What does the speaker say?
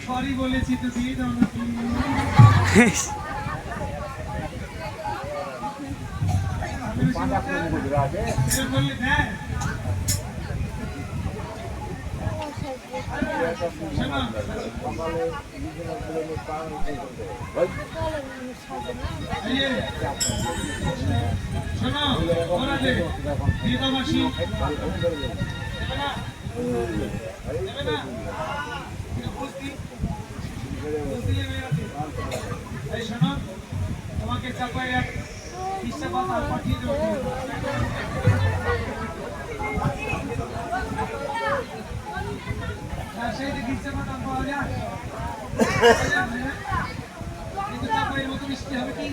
sorry বলেছি তো দিয়ে দাও না শোনো ওরা দিয়ে দাও মাসি দেবে না এই শোনো তোমাকে চাপাই এক হিসাব পাঠিয়ে দেবো সেই যে হিসাব পাওয়া যায় কিন্তু চাপাইয়ের মতো মিষ্টি হবে কি